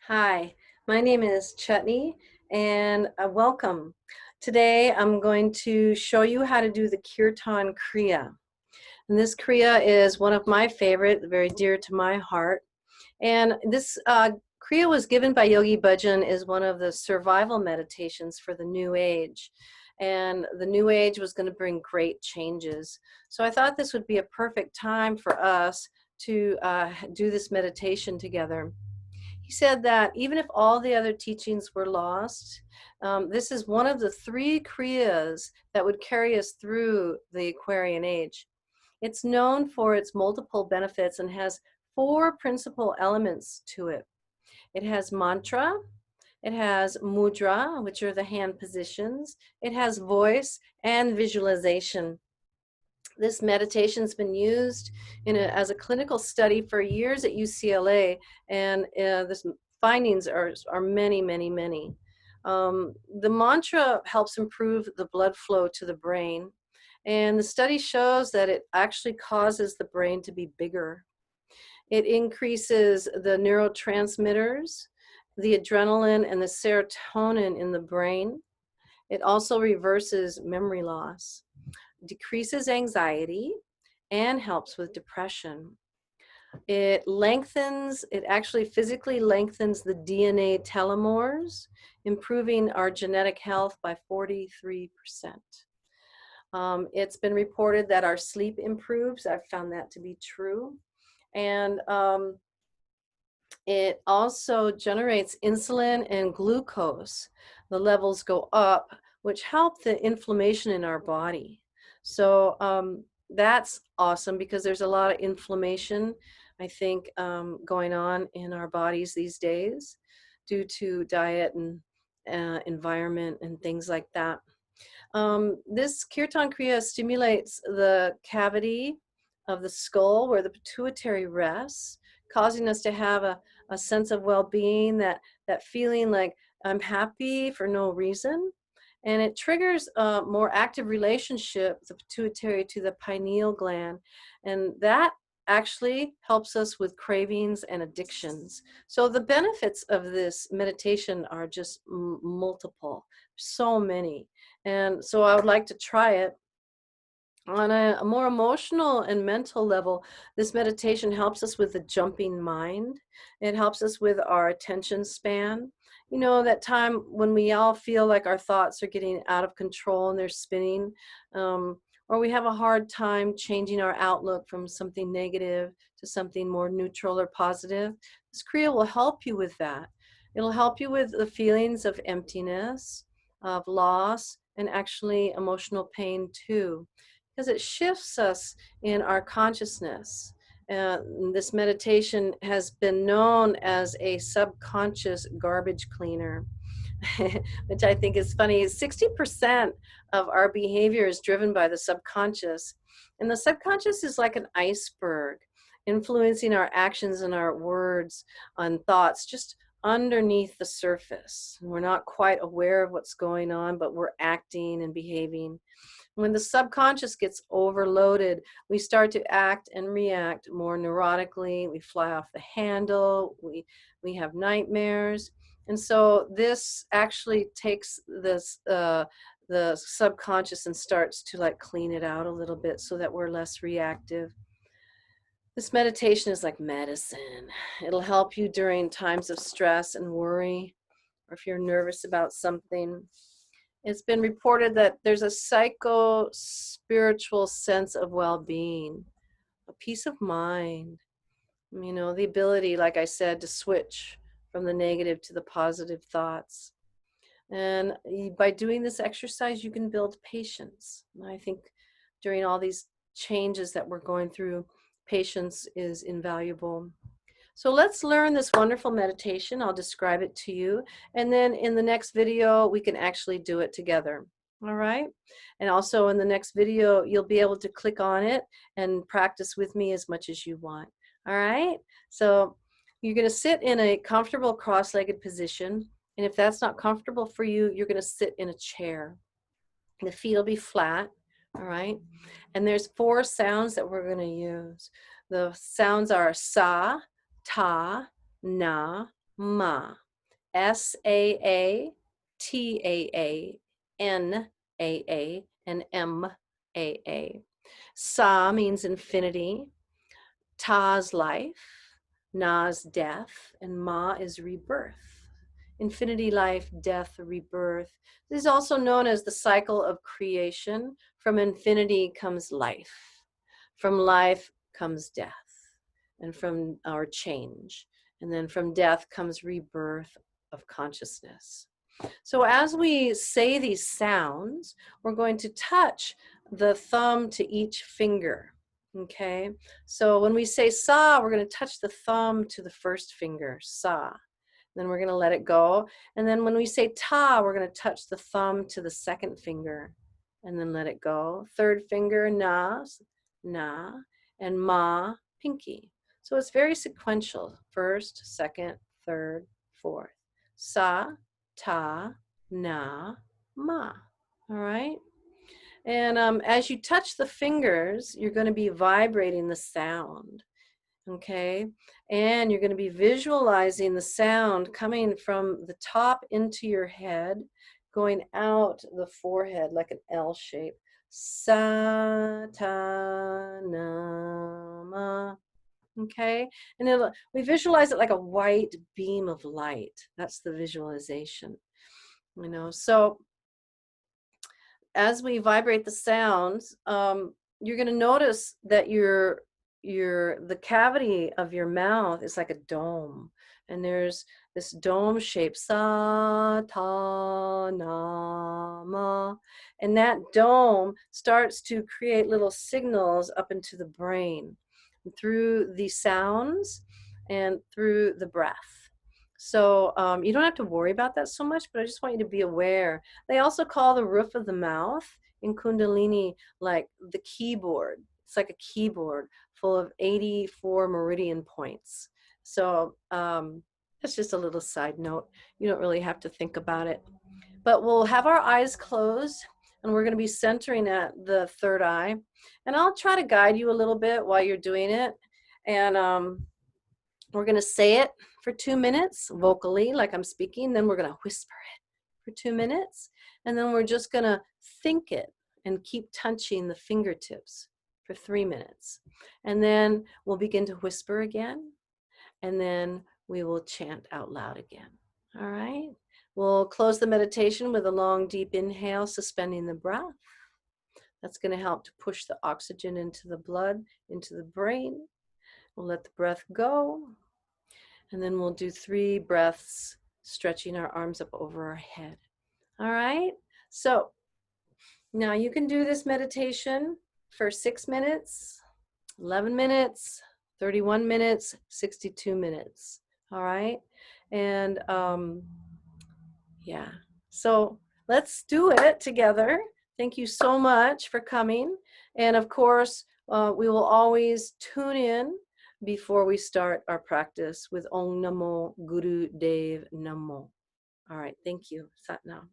Hi, my name is Chutney and welcome. Today I'm going to show you how to do the Kirtan Kriya. And this Kriya is one of my favorite, very dear to my heart. And this Kriya was given by Yogi Bhajan as one of the survival meditations for the New Age. And the New Age was going to bring great changes. So I thought this would be a perfect time for us to do this meditation together. He said that even if all the other teachings were lost, this is one of the three Kriyas that would carry us through the Aquarian age. It's known for its multiple benefits and has four principal elements to it. It has mantra, it has mudra, which are the hand positions, it has voice, and visualization. This meditation's been used as a clinical study for years at UCLA, and this findings are many, many, many. The mantra helps improve the blood flow to the brain, and the study shows that it actually causes the brain to be bigger. It increases the neurotransmitters, the adrenaline and the serotonin in the brain. It also reverses memory loss, decreases anxiety, and helps with depression. It actually physically lengthens the DNA telomeres, improving our genetic health by 43%. It's been reported that our sleep improves. I've found that to be true. And it also generates insulin and glucose. The levels go up, which help the inflammation in our body. So that's awesome because there's a lot of inflammation, I think, going on in our bodies these days due to diet and environment and things like that. This Kirtan Kriya stimulates the cavity of the skull where the pituitary rests, causing us to have a sense of well-being, that feeling like I'm happy for no reason. And it triggers a more active relationship, the pituitary to the pineal gland. And that actually helps us with cravings and addictions. So the benefits of this meditation are just multiple, so many. And so I would like to try it. On a more emotional and mental level, this meditation helps us with the jumping mind. It helps us with our attention span. You know, that time when we all feel like our thoughts are getting out of control and they're spinning, or we have a hard time changing our outlook from something negative to something more neutral or positive. This Kriya will help you with that. It'll help you with the feelings of emptiness, of loss, and actually emotional pain too, because it shifts us in our consciousness. This meditation has been known as a subconscious garbage cleaner, which I think is funny. 60% of our behavior is driven by the subconscious. And the subconscious is like an iceberg, influencing our actions and our words and thoughts just underneath the surface. We're not quite aware of what's going on, but we're acting and behaving. When the subconscious gets overloaded, we start to act and react more neurotically. We fly off the handle. We have nightmares. And so this actually takes the subconscious and starts to like clean it out a little bit so that we're less reactive. This meditation is like medicine. It'll help you during times of stress and worry, or if you're nervous about something. It's been reported that there's a psycho-spiritual sense of well-being, a peace of mind, you know, the ability, like I said, to switch from the negative to the positive thoughts. And by doing this exercise, you can build patience. And I think during all these changes that we're going through, patience is invaluable. So let's learn this wonderful meditation. I'll describe it to you. And then in the next video, we can actually do it together. All right. And also in the next video, you'll be able to click on it and practice with me as much as you want. All right. So you're going to sit in a comfortable cross-legged position. And if that's not comfortable for you, you're going to sit in a chair. The feet will be flat. All right. And there's four sounds that we're going to use. The sounds are sa, ta, na, ma. Saataanaa and maa. Sa means infinity, ta's life, na's death, and ma is rebirth. Infinity, life, death, rebirth. This is also known as the cycle of creation. From infinity comes life. From life comes death, and from our change. And then from death comes rebirth of consciousness. So as we say these sounds, we're going to touch the thumb to each finger. Okay, so when we say sa, we're going to touch the thumb to the first finger, sa. Then we're going to let it go. And then when we say ta, we're going to touch the thumb to the second finger and then let it go. Third finger, na, na, and ma, pinky. So it's very sequential. First, second, third, fourth. Sa, ta, na, ma. All right? And as you touch the fingers, you're going to be vibrating the sound. Okay, and you're going to be visualizing the sound coming from the top into your head, going out the forehead like an L shape. Sa ta na ma. Okay, and then we visualize it like a white beam of light. That's the visualization. So as we vibrate the sounds, you're going to notice that the cavity of your mouth is like a dome, and there's this dome shape, sa ta na ma, and that dome starts to create little signals up into the brain through the sounds and through the breath. So you don't have to worry about that so much, but I just want you to be aware. They also call the roof of the mouth in Kundalini like the keyboard. It's like a keyboard full of 84 meridian points. So that's just a little side note. You don't really have to think about it. But we'll have our eyes closed, and we're going to be centering at the third eye. And I'll try to guide you a little bit while you're doing it. And we're going to say it for 2 minutes vocally, like I'm speaking. Then we're going to whisper it for 2 minutes. And then we're just going to think it and keep touching the fingertips for 3 minutes. And then we'll begin to whisper again. And then we will chant out loud again. All right? We'll close the meditation with a long, deep inhale, suspending the breath. That's going to help to push the oxygen into the blood, into the brain. We'll let the breath go. And then we'll do 3 breaths, stretching our arms up over our head. All right? So now you can do this meditation for 6 minutes, 11 minutes, 31 minutes, 62 minutes. All right? And yeah. So let's do it together. Thank you so much for coming. And of course, we will always tune in before we start our practice with Om Namo Guru Dev Namo. All right. Thank you. Sat Nam.